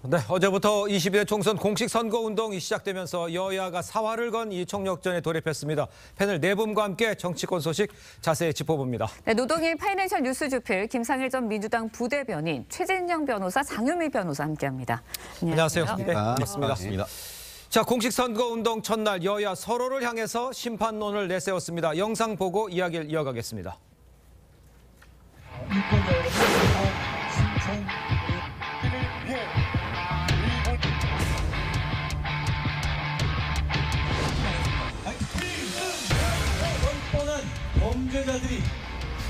네, 어제부터 22대 총선 공식 선거운동이 시작되면서 여야가 사활을 건 이 총력전에 돌입했습니다. 패널 네 분과 함께 정치권 소식 자세히 짚어봅니다. 네, 노동일 파이낸셜 뉴스 주필 김상일 전 민주당 부대변인, 최진영 변호사, 장유미 변호사 함께합니다. 안녕하세요. 네, 반갑습니다. 자, 공식 선거운동 첫날 여야 서로를 향해서 심판론을 내세웠습니다. 영상 보고 이야기를 이어가겠습니다. 범죄자들이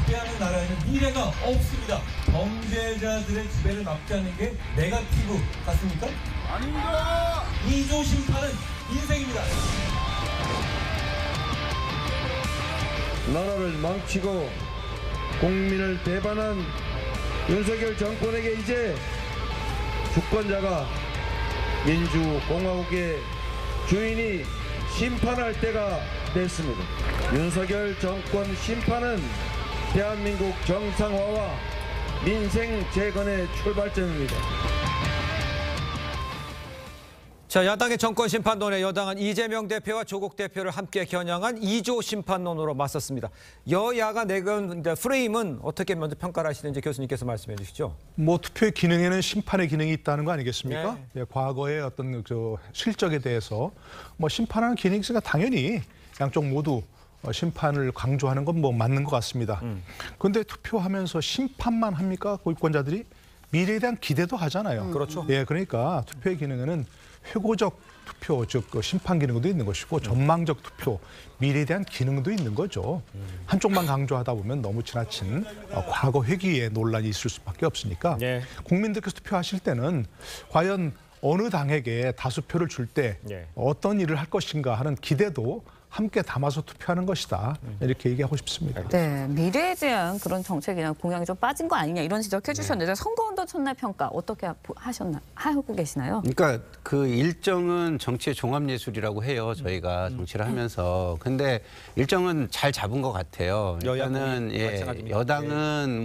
지배하는 나라에는 미래가 없습니다. 범죄자들의 지배를 막지 않는 게 네거티브 같습니까? 아닙니다. 2조 심판은 인생입니다. 나라를 망치고 국민을 배반한 윤석열 정권에게 이제 주권자가 민주공화국의 주인이 심판할 때가 됐습니다. 윤석열 정권 심판은 대한민국 정상화와 민생 재건의 출발점입니다. 자, 야당의 정권 심판론에 여당은 이재명 대표와 조국 대표를 함께 겨냥한 2조 심판론으로 맞섰습니다. 여야가 내건 프레임은 어떻게 먼저 평가를 하시는지 교수님께서 말씀해 주시죠. 투표의 기능에는 심판의 기능이 있다는 거 아니겠습니까? 네. 과거의 어떤 실적에 대해서 심판하는 기능이 있으니까 당연히 양쪽 모두 심판을 강조하는 건 맞는 것 같습니다. 그런데 투표하면서 심판만 합니까? 고위권자들이 미래에 대한 기대도 하잖아요. 그렇죠. 예, 그러니까 투표의 기능에는 회고적 투표, 즉 심판 기능도 있는 것이고 전망적 투표, 미래에 대한 기능도 있는 거죠. 한쪽만 강조하다 보면 너무 지나친 과거 회귀의 논란이 있을 수밖에 없으니까 네. 국민들께서 투표하실 때는 과연 어느 당에게 다수표를 줄 때 네. 어떤 일을 할 것인가 하는 기대도 함께 담아서 투표하는 것이다. 이렇게 얘기하고 싶습니다. 네, 미래에 대한 그런 정책이나 공약이 좀 빠진 거 아니냐 이런 지적해 주셨는데 선거운동 첫날 평가 어떻게 하고 계시나요? 그러니까 그 일정은 정치의 종합예술이라고 해요. 저희가 정치를 하면서. 근데 일정은 잘 잡은 것 같아요. 일단은 여당은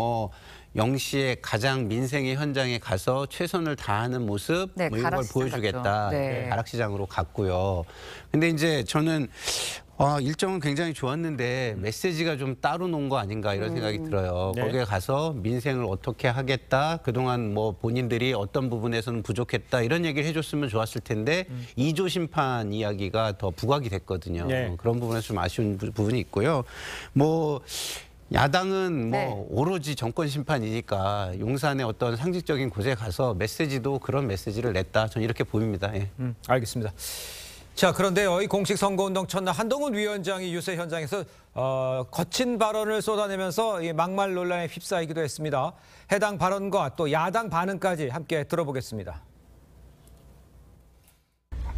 0시에 가장 민생의 현장에 가서 최선을 다하는 모습 네, 이걸 보여주겠다. 네. 가락시장으로 갔고요. 근데 이제 저는 일정은 굉장히 좋았는데 메시지가 좀 따로 놓은 거 아닌가 이런 생각이 들어요. 네. 거기에 가서 민생을 어떻게 하겠다. 그동안 본인들이 어떤 부분에서는 부족했다. 이런 얘기를 해줬으면 좋았을 텐데 2조 심판 이야기가 더 부각이 됐거든요. 네. 그런 부분에서 좀 아쉬운 부분이 있고요. 야당은 오로지 정권 심판이니까 용산의 어떤 상징적인 곳에 가서 메시지도 그런 메시지를 냈다. 저는 이렇게 보입니다. 예. 알겠습니다. 자, 그런데요, 이 공식 선거운동 첫날 한동훈 위원장이 유세 현장에서 거친 발언을 쏟아내면서 이 막말 논란에 휩싸이기도 했습니다. 해당 발언과 또 야당 반응까지 함께 들어보겠습니다.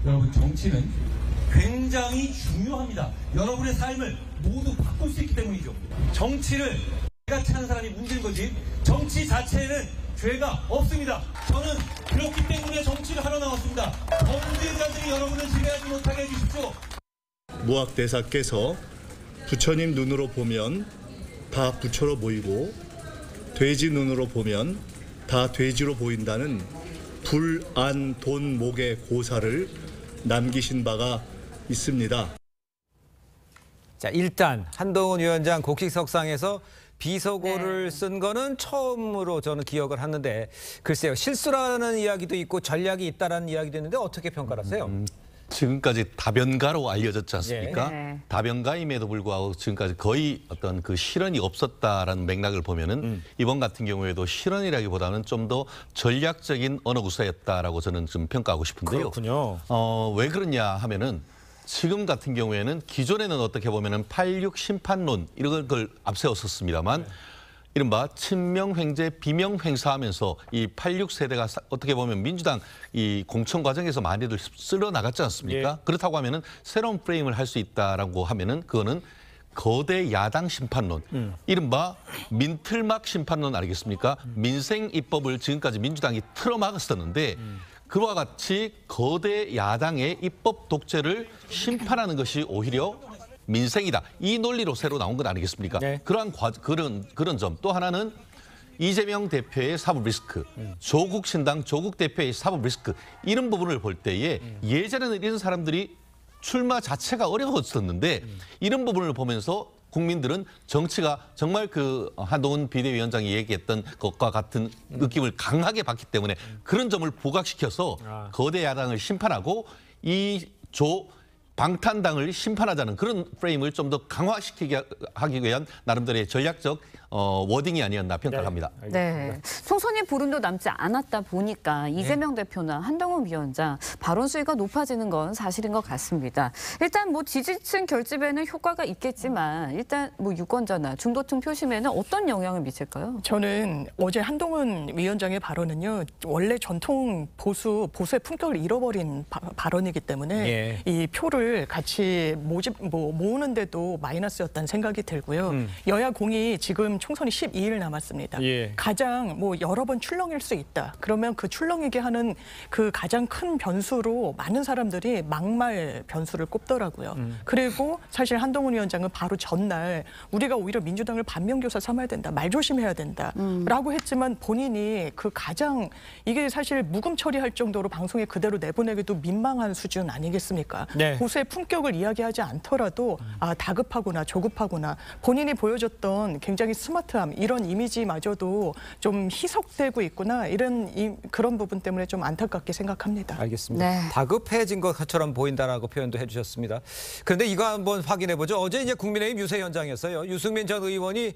여러분, 정치는 굉장히 중요합니다. 여러분의 삶을 모두 바꿀 수 있기 때문이죠. 정치를 죄가 차는 사람이 문제인 거지 정치 자체에는 죄가 없습니다. 저는 그렇기 때문에 정치를 하러 나왔습니다. 범죄자들이 여러분을 지배하지 못하게 해주십시오. 무학대사께서 부처님 눈으로 보면 다 부처로 보이고 돼지 눈으로 보면 다 돼지로 보인다는 불안돈목의 고사를 남기신 바가 있습니다. 자, 일단 한동훈 위원장 곡식석상에서 비속어를 쓴 거는 처음으로 저는 기억을 하는데 글쎄요, 실수라는 이야기도 있고 전략이 있다라는 이야기도 있는데 어떻게 평가를 하세요? 지금까지 다변가로 알려졌지 않습니까? 네. 다변가임에도 불구하고 지금까지 거의 어떤 그 실언이 없었다라는 맥락을 보면은 이번 같은 경우에도 실언이라기보다는 좀 더 전략적인 언어 구사였다라고 저는 좀 평가하고 싶은데요. 그렇군요. 왜 그러냐 하면은 지금 같은 경우에는 기존에는 어떻게 보면은 86 심판론 이런 걸 앞세웠었습니다만 이른바 친명횡재 비명횡사하면서 이 86 세대가 어떻게 보면 민주당 이 공천 과정에서 많이들 쓸어 나갔지 않습니까? 예. 그렇다고 하면은 새로운 프레임을 할 수 있다라고 하면은 그거는 거대 야당 심판론, 이른바 민틀막 심판론 아니겠습니까? 민생 입법을 지금까지 민주당이 틀어막았었는데 그와 같이 거대 야당의 입법 독재를 심판하는 것이 오히려 민생이다. 이 논리로 새로 나온 건 아니겠습니까? 네. 그런 점. 또 하나는 이재명 대표의 사법 리스크, 조국 신당 조국 대표의 사법 리스크 이런 부분을 볼 때에 예전에는 이런 사람들이 출마 자체가 어려웠었는데 이런 부분을 보면서 국민들은 정치가 정말 그 한동훈 비대위원장이 얘기했던 것과 같은 느낌을 강하게 받기 때문에 그런 점을 부각시켜서 거대 야당을 심판하고 이 방탄당을 심판하자는 그런 프레임을 좀 더 강화시키게 하기 위한 나름대로의 전략적 워딩이 아니었나 평가합니다. 네, 총선이 보름도 남지 않았다 보니까 이재명 대표나 한동훈 위원장 발언 수위가 높아지는 건 사실인 것 같습니다. 일단 뭐 지지층 결집에는 효과가 있겠지만 일단 뭐 유권자나 중도층 표심에는 어떤 영향을 미칠까요? 저는 어제 한동훈 위원장의 발언은요, 원래 전통 보수의 품격을 잃어버린 발언이기 때문에 이 표를 같이 모으는데도 마이너스였다는 생각이 들고요. 여야 공이 지금 총선이 12일 남았습니다. 가장 뭐 여러 번 출렁일 수 있다. 그러면 그 출렁이게 하는 그 가장 큰 변수로 많은 사람들이 막말 변수를 꼽더라고요. 그리고 사실 한동훈 위원장은 바로 전날 우리가 오히려 민주당을 반면교사 삼아야 된다. 말 조심해야 된다. 라고 했지만 본인이 그 가장 이게 사실 묵음 처리할 정도로 방송에 그대로 내보내기도 민망한 수준 아니겠습니까? 보수의 품격을 이야기하지 않더라도 다급하거나 조급하거나 본인이 보여줬던 굉장히 스마트함 이런 이미지마저도 좀 희석되고 있구나 이런 그런 부분 때문에 좀 안타깝게 생각합니다. 알겠습니다. 네. 다급해진 것처럼 보인다라고 표현도 해주셨습니다. 그런데 이거 한번 확인해 보죠. 어제 이제 국민의힘 유세 현장이었어요. 유승민 전 의원이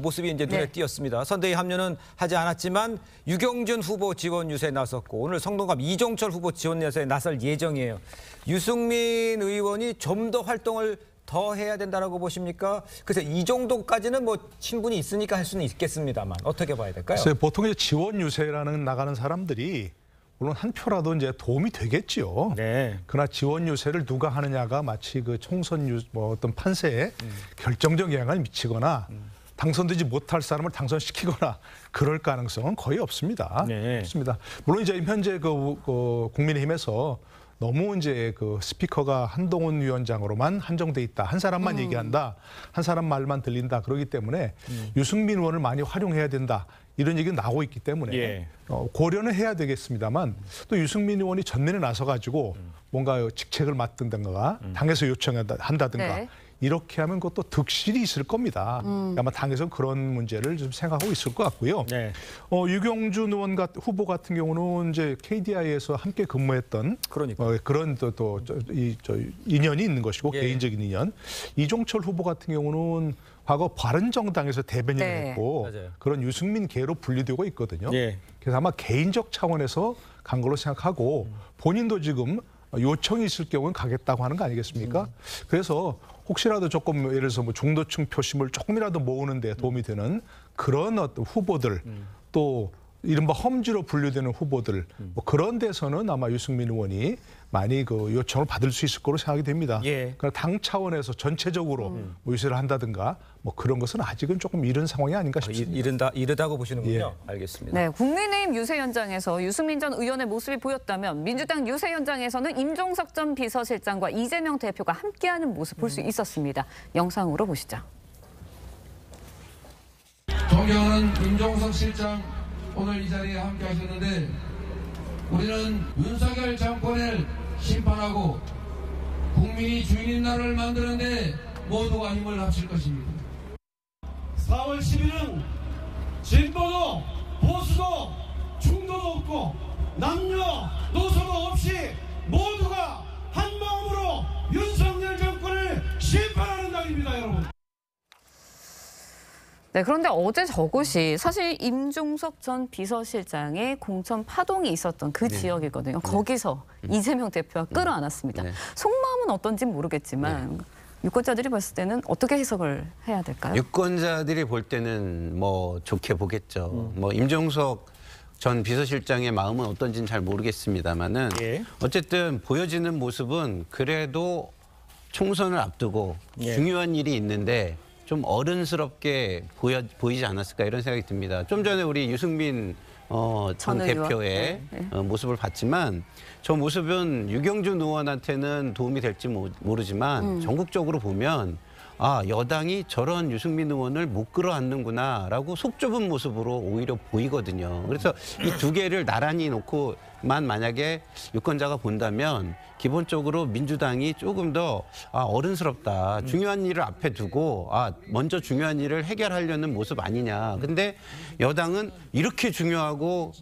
모습이 이제 눈에 띄었습니다. 선대위 합류는 하지 않았지만 유경준 후보 지원 유세에 나섰고 오늘 성동갑 이종철 후보 지원 유세에 나설 예정이에요. 유승민 의원이 좀 더 활동을 더 해야 된다라고 보십니까? 그래서 이 정도까지는 뭐 친분이 있으니까 할 수는 있겠습니다만 어떻게 봐야 될까요? 보통 이제 지원 유세라는 나가는 사람들이 물론 한 표라도 이제 도움이 되겠지요. 그러나 지원 유세를 누가 하느냐가 마치 그 총선 어떤 판세에 결정적 영향을 미치거나 당선되지 못할 사람을 당선시키거나 그럴 가능성은 거의 없습니다. 없습니다. 물론 이제 현재 그 국민의힘에서 너무 이제 그 스피커가 한동훈 위원장으로만 한정돼 있다. 한 사람만 얘기한다. 한 사람 말만 들린다. 그렇기 때문에 유승민 의원을 많이 활용해야 된다. 이런 얘기가 나오고 있기 때문에 고려는 해야 되겠습니다만 또 유승민 의원이 전면에 나서가지고 뭔가 직책을 맡든가 당에서 요청한다든가 이렇게 하면 그것도 득실이 있을 겁니다. 아마 당에서는 그런 문제를 좀 생각하고 있을 것 같고요. 유경준 의원 후보 같은 경우는 이제 KDI에서 함께 근무했던 그런 또 인연이 있는 것이고 개인적인 인연. 이종철 후보 같은 경우는 과거 바른정당에서 대변인을 했고 그런 유승민계로 분류되고 있거든요. 그래서 아마 개인적 차원에서 간 걸로 생각하고 본인도 지금 요청이 있을 경우는 가겠다고 하는 거 아니겠습니까? 그래서 혹시라도 조금 예를 들어서 뭐 중도층 표심을 조금이라도 모으는 데 도움이 되는 그런 어떤 후보들 또 이른바 험지로 분류되는 후보들 뭐 그런 데서는 아마 유승민 의원이 많이 그 요청을 받을 수 있을 거로 생각이 됩니다. 그러니까 당 차원에서 전체적으로 뭐 유세를 한다든가 뭐 그런 것은 아직은 조금 이른 상황이 아닌가 싶습니다. 이르다고 보시는군요. 알겠습니다. 네, 국민의힘 유세 현장에서 유승민 전 의원의 모습이 보였다면 민주당 유세 현장에서는 임종석 전 비서실장과 이재명 대표가 함께하는 모습 볼 수 있었습니다. 영상으로 보시죠. 존경하는 임종석 실장 오늘 이 자리에 함께 하셨는데 우리는 윤석열 정권을 심판하고 국민이 주인인 나라를 만드는데 모두가 힘을 합칠 것입니다. 4월 10일은 진보도 보수도 중도도 없고 남녀 노소도 없이 모두가 한 마음으로 윤석열 정권을 심판하는 날입니다, 여러분. 네, 그런데 어제 저곳이 사실 임종석 전 비서실장의 공천 파동이 있었던 그 지역이거든요. 거기서 이재명 대표가 끌어안았습니다. 속마음은 어떤지 모르겠지만 유권자들이 봤을 때는 어떻게 해석을 해야 될까요? 유권자들이 볼 때는 뭐 좋게 보겠죠. 뭐 임종석 전 비서실장의 마음은 어떤지는 잘 모르겠습니다만은 어쨌든 보여지는 모습은 그래도 총선을 앞두고 중요한 일이 있는데 좀 어른스럽게 보이지 않았을까 이런 생각이 듭니다. 좀 전에 우리 유승민 전 대표의 모습을 봤지만 저 모습은 유경준 의원한테는 도움이 될지 모르지만 전국적으로 보면 여당이 저런 유승민 의원을 못 끌어안는구나라고 속 좁은 모습으로 오히려 보이거든요. 그래서 이 두 개를 나란히 놓고만 만약에 유권자가 본다면 기본적으로 민주당이 조금 더 어른스럽다. 중요한 일을 앞에 두고 먼저 중요한 일을 해결하려는 모습 아니냐. 근데 여당은 이렇게 중요하고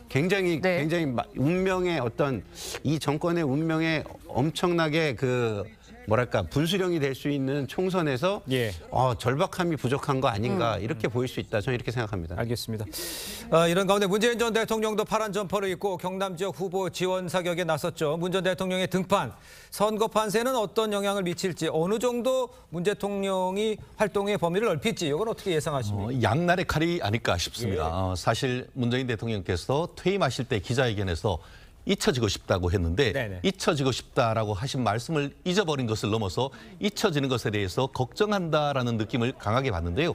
굉장히 운명의 어떤 이 정권의 운명에 엄청나게 분수령이 될 수 있는 총선에서 절박함이 부족한 거 아닌가 이렇게 보일 수 있다. 저는 이렇게 생각합니다. 알겠습니다. 이런 가운데 문재인 전 대통령도 파란 점퍼를 입고 경남 지역 후보 지원 사격에 나섰죠. 문 전 대통령의 등판, 선거 판세는 어떤 영향을 미칠지, 어느 정도 문 대통령이 활동의 범위를 넓힐지 이건 어떻게 예상하십니까? 양날의 칼이 아닐까 싶습니다. 사실 문재인 대통령께서 퇴임하실 때 기자회견에서 잊혀지고 싶다고 했는데 잊혀지고 싶다라고 하신 말씀을 잊어버린 것을 넘어서 잊혀지는 것에 대해서 걱정한다라는 느낌을 강하게 받는데요.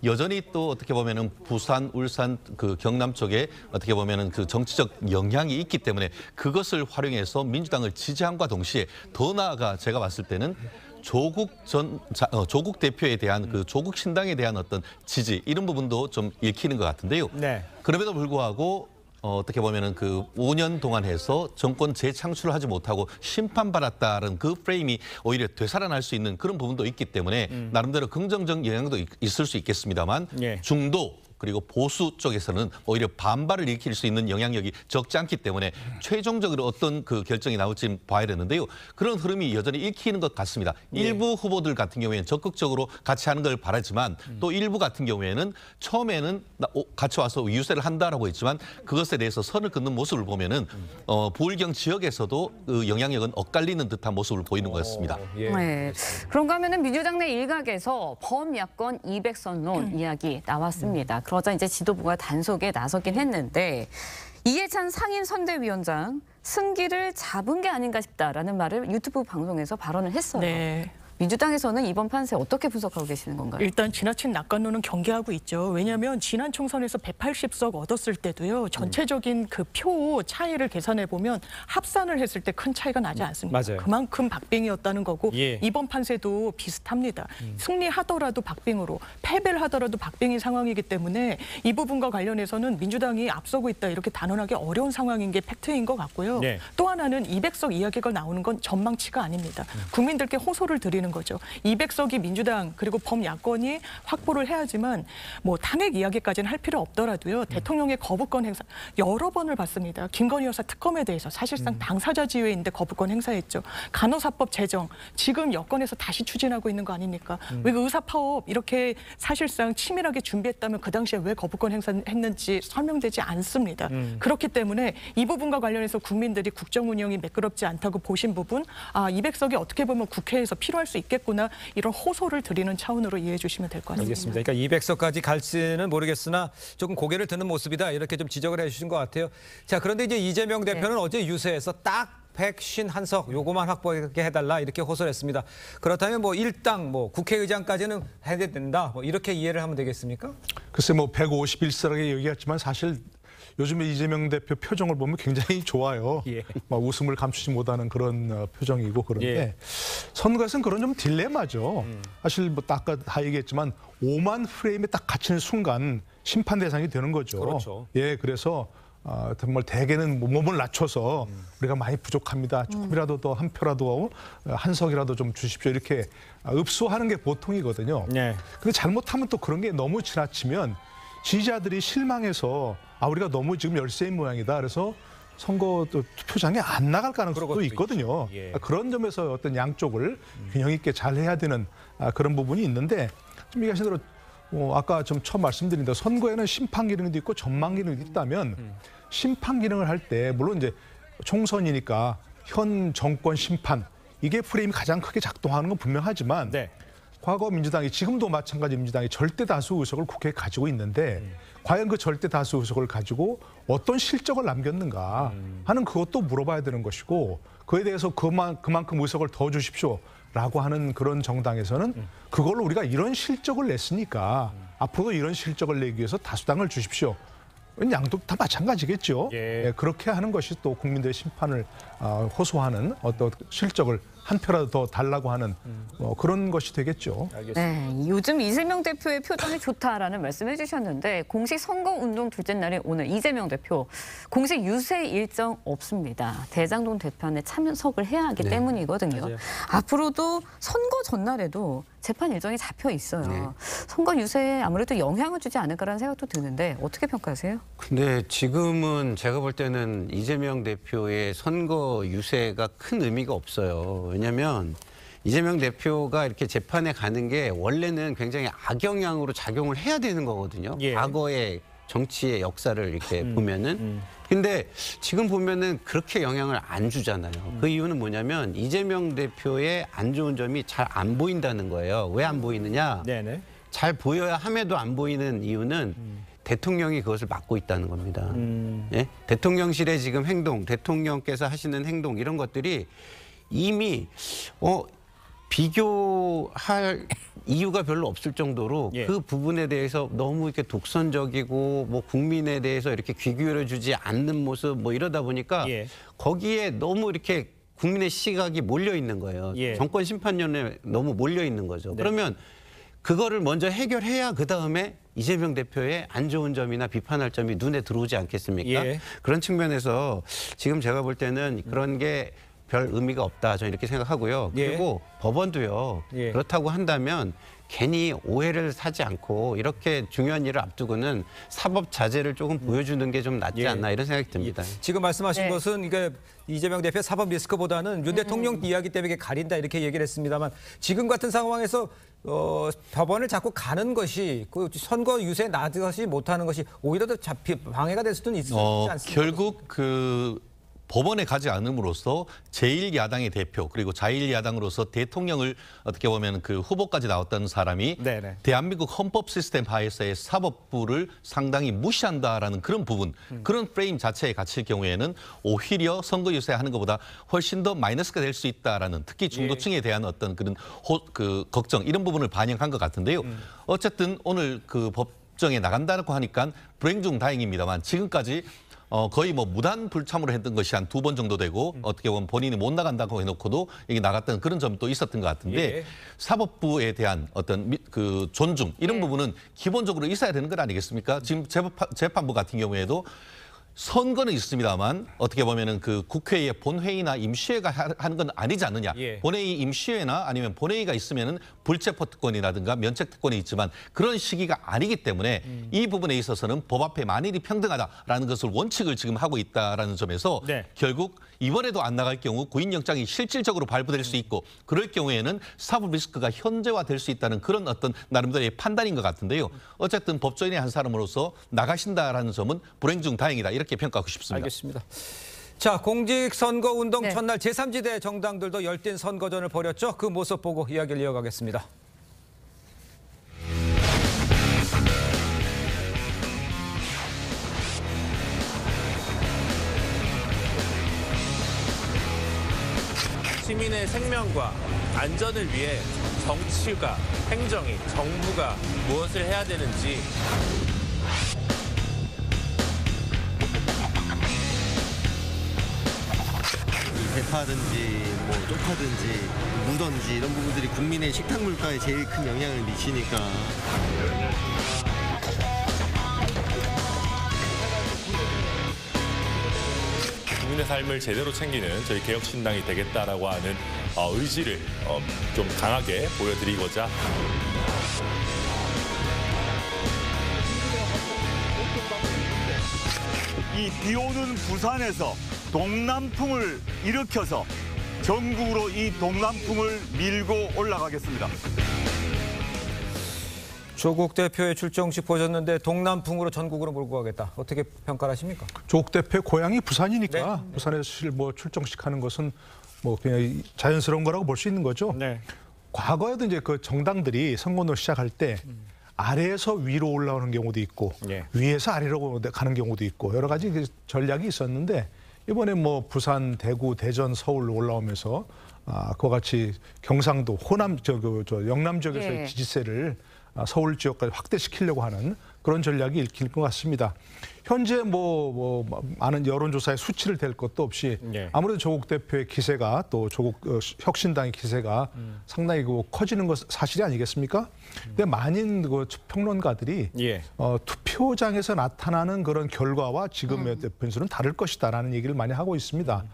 여전히 또 어떻게 보면은 부산, 울산, 경남 쪽에 어떻게 보면은 정치적 영향이 있기 때문에 그것을 활용해서 민주당을 지지함과 동시에 더 나아가 제가 봤을 때는 조국 대표에 대한 조국 신당에 대한 어떤 지지 이런 부분도 좀 읽히는 것 같은데요. 그럼에도 불구하고 어떻게 보면은 5년 동안 해서 정권 재창출을 하지 못하고 심판받았다는 그 프레임이 오히려 되살아날 수 있는 그런 부분도 있기 때문에 나름대로 긍정적 영향도 있을 수 있겠습니다만 중도 그리고 보수 쪽에서는 오히려 반발을 일으킬 수 있는 영향력이 적지 않기 때문에 최종적으로 어떤 결정이 나올지 봐야 되는데요. 그런 흐름이 여전히 읽히는 것 같습니다. 일부 후보들 같은 경우에는 적극적으로 같이 하는 걸 바라지만 또 일부 같은 경우에는 처음에는 같이 와서 유세를 한다라고 했지만 그것에 대해서 선을 긋는 모습을 보면은 부울경 지역에서도 그 영향력은 엇갈리는 듯한 모습을 보이는 것 같습니다. 그런가 하면은 민주당 내 일각에서 범야권 200선론 이야기 나왔습니다. 그러자 이제 지도부가 단속에 나서긴 했는데 이해찬 상임선대위원장 승기를 잡은 게 아닌가 싶다라는 말을 유튜브 방송에서 발언을 했어요. 민주당에서는 이번 판세 어떻게 분석하고 계시는 건가요? 일단 지나친 낙관론은 경계하고 있죠. 왜냐하면 지난 총선에서 180석 얻었을 때도요. 전체적인 표 차이를 계산해 보면 합산을 했을 때 큰 차이가 나지 않습니다. 그만큼 박빙이었다는 거고 이번 판세도 비슷합니다. 승리하더라도 박빙으로, 패배를 하더라도 박빙인 상황이기 때문에 이 부분과 관련해서는 민주당이 앞서고 있다 이렇게 단언하기 어려운 상황인 게 팩트인 것 같고요. 또 하나는 200석 이야기가 나오는 건 전망치가 아닙니다. 국민들께 호소를 드리는 거죠. 200석이 민주당 그리고 범야권이 확보를 해야지만 뭐 탄핵 이야기까지는 할 필요 없더라도요. 대통령의 거부권 행사 여러 번을 봤습니다. 김건희 여사 특검에 대해서 사실상 당사자 지위에 있는데 거부권 행사했죠. 간호사법 제정 지금 여권에서 다시 추진하고 있는 거 아닙니까? 왜 의사파업 이렇게 사실상 치밀하게 준비했다면 그 당시에 왜 거부권 행사했는지 설명되지 않습니다. 그렇기 때문에 이 부분과 관련해서 국민들이 국정 운영이 매끄럽지 않다고 보신 부분 200석이 어떻게 보면 국회에서 필요할 수 있겠구나 이런 호소를 드리는 차원으로 이해해 주시면 될 것 같습니다. 알겠습니다. 그러니까 200석까지 갈지는 모르겠으나 조금 고개를 드는 모습이다 이렇게 좀 지적을 해주신 것 같아요. 자, 그런데 이제 이재명 대표는 어제 유세에서 딱 151석 요거만 확보하게 해달라 이렇게 호소를 했습니다. 그렇다면 뭐 일당 국회의장까지는 해야 된다 이렇게 이해를 하면 되겠습니까? 글쎄 151석에 얘기했지만 사실 요즘에 이재명 대표 표정을 보면 굉장히 좋아요. 막 웃음을 감추지 못하는 그런 표정이고 그런데 선거에서는 그런 좀 딜레마죠. 사실 아까 다 얘기했지만 5만 프레임에 딱 갇히는 순간 심판 대상이 되는 거죠. 그래서 정말 대개는 몸을 낮춰서 우리가 많이 부족합니다. 조금이라도 더 한 표라도 한 석이라도 좀 주십시오. 이렇게 읍소하는 게 보통이거든요. 근데 잘못하면 또 그런 게 너무 지나치면 지지자들이 실망해서 우리가 너무 지금 열세인 모양이다. 그래서 선거 투표장에 안 나갈 가능성도 있거든요. 그런 점에서 어떤 양쪽을 균형 있게 잘 해야 되는 그런 부분이 있는데 좀 얘기하신 대로 아까 좀 처음 말씀드린 대로 선거에는 심판 기능도 있고 전망 기능도 있다면 심판 기능을 할 때 물론 이제 총선이니까 현 정권 심판 이게 프레임이 가장 크게 작동하는 건 분명하지만 과거 민주당이 지금도 마찬가지 민주당이 절대 다수 의석을 국회에 가지고 있는데 과연 그 절대 다수 의석을 가지고 어떤 실적을 남겼는가 하는 그것도 물어봐야 되는 것이고 그에 대해서 그만큼 의석을 더 주십시오라고 하는 그런 정당에서는 그걸로 우리가 이런 실적을 냈으니까 앞으로도 이런 실적을 내기 위해서 다수당을 주십시오. 양쪽 다 마찬가지겠죠. 그렇게 하는 것이 또 국민들의 심판을 호소하는 어떤 실적을 한 표라도 더 달라고 하는 그런 것이 되겠죠. 네, 요즘 이재명 대표의 표정이 좋다라는 말씀해 주셨는데 공식 선거운동 둘째 날인 오늘 이재명 대표 공식 유세 일정 없습니다. 대장동 대편에 참석을 해야 하기 때문이거든요. 맞아요. 앞으로도 선거 전날에도 재판 일정이 잡혀 있어요. 선거 유세에 아무래도 영향을 주지 않을까라는 생각도 드는데 어떻게 평가하세요? 근데 지금은 제가 볼 때는 이재명 대표의 선거 유세가 큰 의미가 없어요. 왜냐하면 이재명 대표가 이렇게 재판에 가는 게 원래는 굉장히 악영향으로 작용을 해야 되는 거거든요. 과거의 정치의 역사를 이렇게 보면은. 근데 지금 보면은 그렇게 영향을 안 주잖아요. 그 이유는 뭐냐면 이재명 대표의 안 좋은 점이 잘 안 보인다는 거예요. 왜 안 보이느냐? 잘 보여야 함에도 안 보이는 이유는 대통령이 그것을 막고 있다는 겁니다. 예? 대통령실의 지금 행동, 대통령께서 하시는 행동 이런 것들이 이미 비교할 이유가 별로 없을 정도로 그 부분에 대해서 너무 이렇게 독선적이고 뭐 국민에 대해서 이렇게 귀 기울여주지 않는 모습 뭐 이러다 보니까 거기에 너무 이렇게 국민의 시각이 몰려 있는 거예요. 정권 심판론에 너무 몰려 있는 거죠. 그러면 그거를 먼저 해결해야 그다음에 이재명 대표의 안 좋은 점이나 비판할 점이 눈에 들어오지 않겠습니까? 그런 측면에서 지금 제가 볼 때는 그런 게 별 의미가 없다. 저는 이렇게 생각하고요. 그리고 법원도요. 그렇다고 한다면 괜히 오해를 사지 않고 이렇게 중요한 일을 앞두고는 사법 자제를 조금 보여주는 게 좀 낫지 않나 이런 생각이 듭니다. 지금 말씀하신 것은 이게 이재명 대표의 사법 리스크보다는 윤 대통령 이야기 때문에 가린다 이렇게 얘기를 했습니다만 지금 같은 상황에서 법원을 자꾸 가는 것이 그 선거 유세에 나서지 못하는 것이 오히려 더 방해가 될 수도 있지 않습니까? 결국 법원에 가지 않음으로써 제1야당의 대표 그리고 자1야당으로서 대통령을 어떻게 보면 그 후보까지 나왔던 사람이 대한민국 헌법 시스템 하에서의 사법부를 상당히 무시한다라는 그런 부분, 그런 프레임 자체에 갇힐 경우에는 오히려 선거 유세하는 것보다 훨씬 더 마이너스가 될 수 있다라는 특히 중도층에 대한 어떤 그런 걱정 이런 부분을 반영한 것 같은데요. 어쨌든 오늘 그 법정에 나간다고 하니까 불행 중 다행입니다만 지금까지 거의 뭐 무단 불참으로 했던 것이 한 2번 정도 되고 어떻게 보면 본인이 못 나간다고 해놓고도 여기 나갔던 그런 점도 있었던 것 같은데 사법부에 대한 어떤 그 존중 이런 부분은 기본적으로 있어야 되는 것 아니겠습니까? 지금 재판부 같은 경우에도 선거는 있습니다만 어떻게 보면은 그 국회의 본회의나 임시회가 하는 건 아니지 않느냐. 본회의 임시회나 아니면 본회의가 있으면은 불체포 특권이라든가 면책 특권이 있지만 그런 시기가 아니기 때문에 이 부분에 있어서는 법 앞에 만일이 평등하다라는 것을 원칙을 지금 하고 있다라는 점에서 결국 이번에도 안 나갈 경우 구인영장이 실질적으로 발부될 수 있고 그럴 경우에는 사법 리스크가 현재화될 수 있다는 그런 어떤 나름대로의 판단인 것 같은데요. 어쨌든 법조인의 한 사람으로서 나가신다라는 점은 불행 중 다행이다. 이렇게 평가하고 싶습니다. 알겠습니다. 자, 공직선거운동 첫날 제3지대 정당들도 열띤 선거전을 벌였죠. 그 모습 보고 이야기를 이어가겠습니다. 시민의 생명과 안전을 위해 정치가, 행정이, 정부가 무엇을 해야 되는지 대파든지 뭐 쪽파든지 무든지 이런 부분들이 국민의 식탁 물가에 제일 큰 영향을 미치니까 국민의 삶을 제대로 챙기는 저희 개혁신당이 되겠다라고 하는 의지를 좀 강하게 보여드리고자 이 비오는 부산에서 동남풍을 일으켜서 전국으로 이 동남풍을 밀고 올라가겠습니다. 조국 대표의 출정식 보셨는데 동남풍으로 전국으로 몰고 가겠다. 어떻게 평가를 하십니까? 조국 대표의 고향이 부산이니까 부산에서 사실 뭐 출정식 하는 것은 뭐 그냥 자연스러운 거라고 볼 수 있는 거죠. 과거에도 이제 그 정당들이 선거운동 시작할 때 아래에서 위로 올라오는 경우도 있고 위에서 아래로 가는 경우도 있고 여러 가지 그 전략이 있었는데 이번에 뭐 부산, 대구, 대전, 서울 올라오면서 그와 같이 경상도, 호남, 영남 지역에서의 지지세를 서울 지역까지 확대시키려고 하는 그런 전략이 읽힐 것 같습니다. 현재 뭐 많은 여론조사에 수치를 댈 것도 없이 아무래도 조국 대표의 기세가 또 조국 혁신당의 기세가 상당히 커지는 것 사실이 아니겠습니까? 근데 많은 그 평론가들이 투표장에서 나타나는 그런 결과와 지금의 변수는 다를 것이다라는 얘기를 많이 하고 있습니다.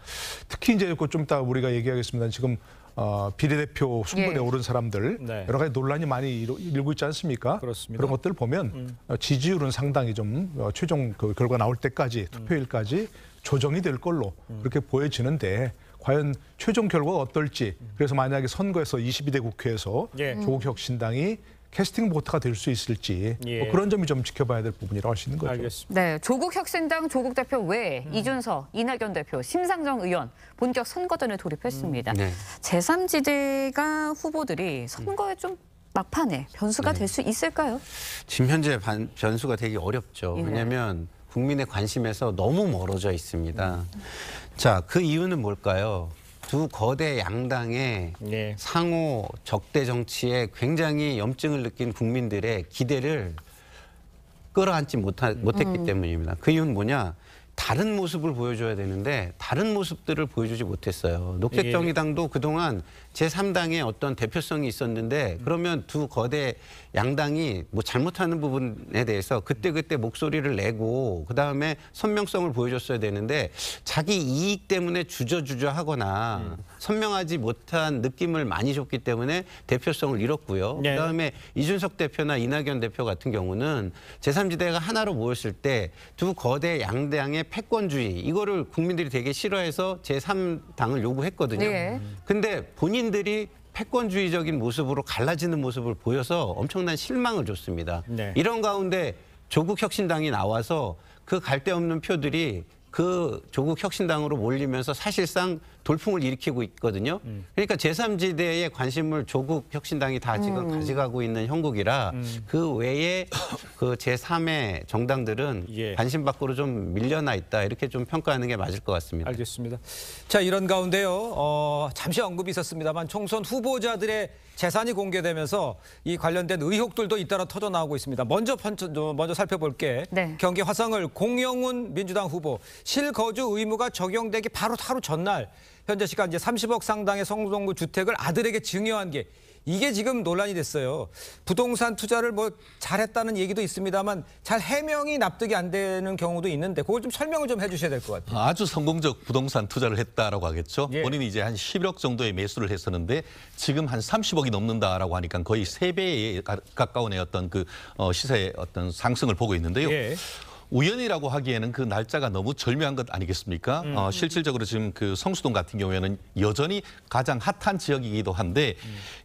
특히 이제 좀 이따 우리가 얘기하겠습니다. 지금 비례대표 순번에 오른 사람들 여러 가지 논란이 많이 일고 있지 않습니까? 그렇습니다. 그런 것들을 보면 지지율은 상당히 좀 최종 그 결과 나올 때까지 투표일까지 조정이 될 걸로 그렇게 보여지는데 과연 최종 결과가 어떨지 그래서 만약에 선거에서 22대 국회에서 조국 혁신당이 캐스팅 보트가 될 수 있을지 뭐 그런 점이 좀 지켜봐야 될 부분이라고 할 수 있는 거죠. 알겠습니다. 네, 조국 혁신당 조국 대표 외에 이준석, 이낙연 대표, 심상정 의원 본격 선거전에 돌입했습니다. 제3지대가 후보들이 선거에 좀 막판에 변수가 될 수 있을까요? 지금 현재 변수가 되게 어렵죠. 왜냐하면 국민의 관심에서 너무 멀어져 있습니다. 자, 그 이유는 뭘까요? 두 거대 양당의 상호 적대 정치에 굉장히 염증을 느낀 국민들의 기대를 끌어안지 못했기 때문입니다. 그 이유는 뭐냐? 다른 모습을 보여줘야 되는데 다른 모습들을 보여주지 못했어요. 녹색정의당도 그동안 제3당의 어떤 대표성이 있었는데 그러면 두 거대 양당이 뭐 잘못하는 부분에 대해서 그때그때 목소리를 내고 그다음에 선명성을 보여줬어야 되는데 자기 이익 때문에 주저주저 하거나 선명하지 못한 느낌을 많이 줬기 때문에 대표성을 잃었고요. 그다음에 이준석 대표나 이낙연 대표 같은 경우는 제3지대가 하나로 모였을 때 두 거대 양당의 패권주의 이거를 국민들이 되게 싫어해서 제3당을 요구했거든요. 근데 본인들이 패권주의적인 모습으로 갈라지는 모습을 보여서 엄청난 실망을 줬습니다. 이런 가운데 조국 혁신당이 나와서 그 갈데 없는 표들이 그 조국 혁신당으로 몰리면서 사실상 돌풍을 일으키고 있거든요. 그러니까 제3지대의 관심을 조국 혁신당이 다 지금 가져가고 있는 형국이라 그 외에 그 제3의 정당들은 관심 밖으로 좀 밀려나 있다 이렇게 좀 평가하는 게 맞을 것 같습니다. 알겠습니다. 자, 이런 가운데요. 잠시 언급이 있었습니다만 총선 후보자들의 재산이 공개되면서 이 관련된 의혹들도 잇따라 터져 나오고 있습니다. 먼저 살펴볼게. 경기 화성을 공영훈 민주당 후보 실거주 의무가 적용되기 바로 하루 전날 현재 시간 이제 30억 상당의 성동구 주택을 아들에게 증여한 게 이게 지금 논란이 됐어요. 부동산 투자를 뭐 잘했다는 얘기도 있습니다만 잘 해명이 납득이 안 되는 경우도 있는데 그걸 좀 설명을 좀 해주셔야 될 것 같아요. 아주 성공적 부동산 투자를 했다라고 하겠죠. 본인이 이제 한 11억 정도의 매수를 했었는데 지금 한 30억이 넘는다라고 하니까 거의 3배에 가까운 어떤 그 시세의 어떤 상승을 보고 있는데요. 우연이라고 하기에는 그 날짜가 너무 절묘한 것 아니겠습니까? 실질적으로 지금 그 성수동 같은 경우에는 여전히 가장 핫한 지역이기도 한데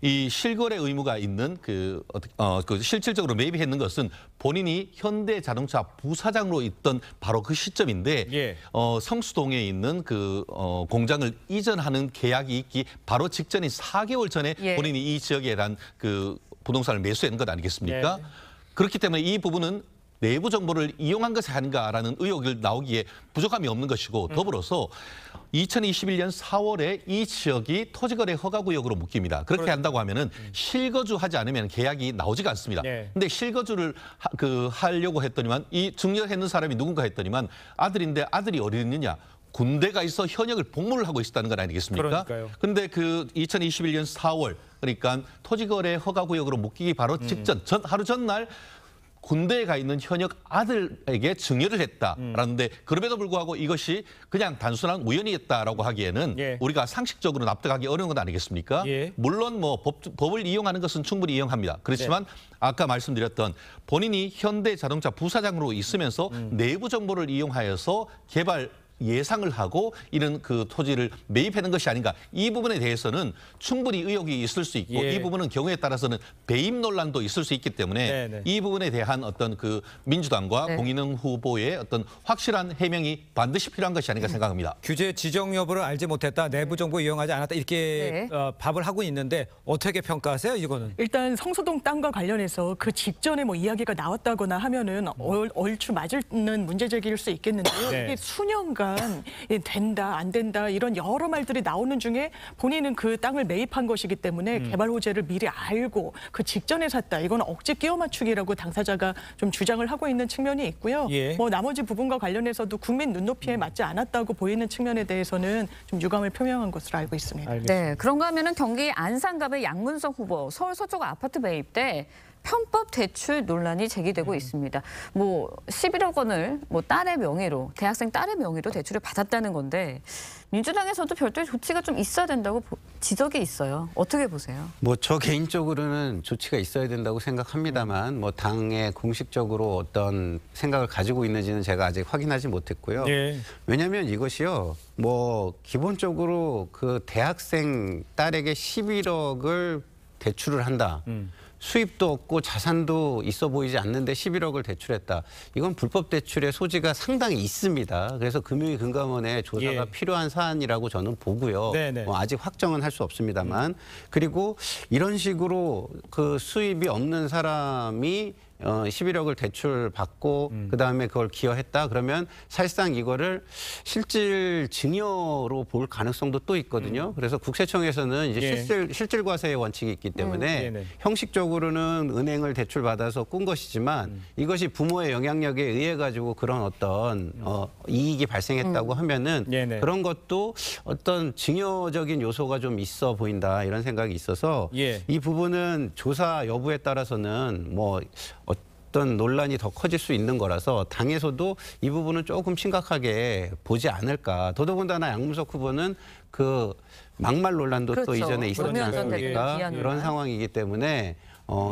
이 실거래 의무가 있는 그 실질적으로 매입했는 것은 본인이 현대자동차 부사장으로 있던 바로 그 시점인데 성수동에 있는 그 공장을 이전하는 계약이 있기 바로 직전인 4개월 전에 본인이 이 지역에 대한 그 부동산을 매수한 것 아니겠습니까? 그렇기 때문에 이 부분은 내부 정보를 이용한 것이 아닌가라는 의혹이 나오기에 부족함이 없는 것이고 더불어서 2021년 4월에 이 지역이 토지거래 허가구역으로 묶입니다. 그렇게 한다고 하면은 실거주하지 않으면 계약이 나오지가 않습니다. 근데 실거주를 하려고 했더니만 이 증여했는 사람이 누군가 했더니만 아들인데 아들이 어디 있느냐? 군대가 있어 현역을 복무를 하고 있었다는 건 아니겠습니까? 그런데 그 2021년 4월 그러니까 토지거래 허가구역으로 묶이기 바로 직전 하루 전날 군대에 가 있는 현역 아들에게 증여를 했다라는데 그럼에도 불구하고 이것이 그냥 단순한 우연이었다라고 하기에는 우리가 상식적으로 납득하기 어려운 건 아니겠습니까? 물론 뭐 법을 이용하는 것은 충분히 이용합니다. 그렇지만 아까 말씀드렸던 본인이 현대자동차 부사장으로 있으면서 내부 정보를 이용하여서 개발 예상을 하고 이런 그 토지를 매입하는 것이 아닌가. 이 부분에 대해서는 충분히 의혹이 있을 수 있고 이 부분은 경우에 따라서는 배임 논란도 있을 수 있기 때문에 이 부분에 대한 어떤 그 민주당과 공인영 후보의 어떤 확실한 해명이 반드시 필요한 것이 아닌가 생각합니다. 규제 지정 여부를 알지 못했다, 내부 정보 이용하지 않았다 이렇게 밥을 하고 있는데 어떻게 평가하세요, 이거는? 일단 성수동 땅과 관련해서 그 직전에 뭐 이야기가 나왔다거나 하면은 얼추 맞는 문제 제기일 수 있겠는데요. 이게 수년간 일단 된다 안 된다 이런 여러 말들이 나오는 중에 본인은 그 땅을 매입한 것이기 때문에 개발 호재를 미리 알고 그 직전에 샀다. 이건 억지 끼워 맞추기라고 당사자가 좀 주장을 하고 있는 측면이 있고요. 예. 뭐 나머지 부분과 관련해서도 국민 눈높이에 맞지 않았다고 보이는 측면에 대해서는 좀 유감을 표명한 것으로 알고 있습니다. 네, 그런가 하면은 경기 안산갑의 양문석 후보 서울 서쪽 아파트 매입 때 편법 대출 논란이 제기되고 있습니다. 뭐 11억 원을 뭐 딸의 명의로 대학생 딸의 명의로 대출을 받았다는 건데 민주당에서도 별도의 조치가 좀 있어야 된다고 지적이 있어요. 어떻게 보세요? 뭐 저 개인적으로는 조치가 있어야 된다고 생각합니다만 뭐 당에 공식적으로 어떤 생각을 가지고 있는지는 제가 아직 확인하지 못했고요. 예. 왜냐하면 이것이요. 뭐 기본적으로 그 대학생 딸에게 11억을 대출을 한다. 수입도 없고 자산도 있어 보이지 않는데 11억을 대출했다. 이건 불법 대출의 소지가 상당히 있습니다. 그래서 금융위금감원의 조사가 필요한 사안이라고 저는 보고요. 아직 확정은 할 수 없습니다만. 그리고 이런 식으로 그 수입이 없는 사람이 11억을 대출받고 그다음에 그걸 기여했다. 그러면 사실상 이거를 실질 증여로 볼 가능성도 또 있거든요. 그래서 국세청에서는 이제 실질 과세의 원칙이 있기 때문에 형식적으로는 은행을 대출받아서 꾼 것이지만 이것이 부모의 영향력에 의해 가지고 그런 어떤 이익이 발생했다고 하면은 그런 것도 어떤 증여적인 요소가 좀 있어 보인다 이런 생각이 있어서 이 부분은 조사 여부에 따라서는 뭐 어떤 논란이 더 커질 수 있는 거라서 당에서도 이 부분은 조금 심각하게 보지 않을까. 더더군다나 양문석 후보는 그 막말 논란도 또 이전에 있었지 않습니까? 그런 상황이기 때문에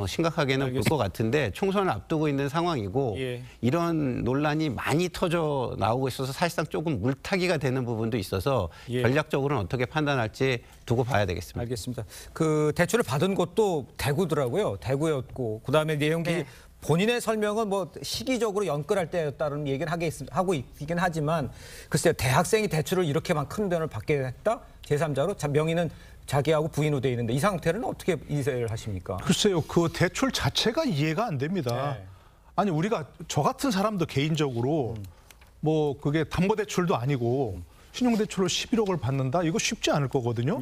심각하게는 볼 것 같은데 총선을 앞두고 있는 상황이고 이런 논란이 많이 터져 나오고 있어서 사실상 조금 물타기가 되는 부분도 있어서 전략적으로는 어떻게 판단할지 두고 봐야 되겠습니다. 알겠습니다. 그 대출을 받은 곳도 대구더라고요. 대구였고 그다음에 내용이 본인의 설명은 뭐 시기적으로 연끌할 때였다는 얘기를 하고 있긴 하지만 글쎄요. 대학생이 대출을 이렇게만 큰 돈을 받게 했다? 제3자로 명의는 자기하고 부인으로 돼 있는데 이 상태는 어떻게 이해를 하십니까? 글쎄요. 그 대출 자체가 이해가 안 됩니다. 아니 우리가 저 같은 사람도 개인적으로 뭐 그게 담보대출도 아니고 신용대출로 11억을 받는다? 이거 쉽지 않을 거거든요.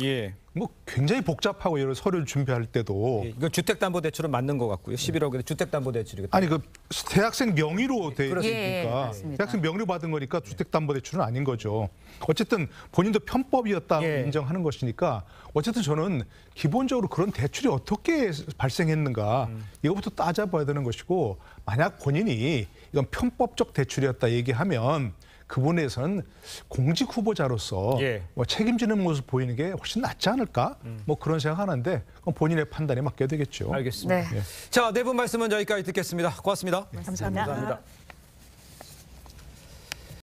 뭐 굉장히 복잡하고 이런 서류를 준비할 때도. 이거 주택담보대출은 맞는 것 같고요. 11억은 주택담보대출이거든요. 아니 그 대학생 명의로 돼 있으니까 맞습니다. 대학생 명의로 받은 거니까 주택담보대출은 아닌 거죠. 어쨌든 본인도 편법이었다고 인정하는 것이니까 어쨌든 저는 기본적으로 그런 대출이 어떻게 발생했는가 이거부터 따져봐야 되는 것이고 만약 본인이 이건 편법적 대출이었다 얘기하면 그분에서는 공직 후보자로서 뭐 책임지는 모습 보이는 게 훨씬 낫지 않을까? 뭐 그런 생각하는데 본인의 판단에 맡겨야 되겠죠. 알겠습니다. 자, 네 분 말씀은 여기까지 듣겠습니다. 고맙습니다. 감사합니다. 감사합니다.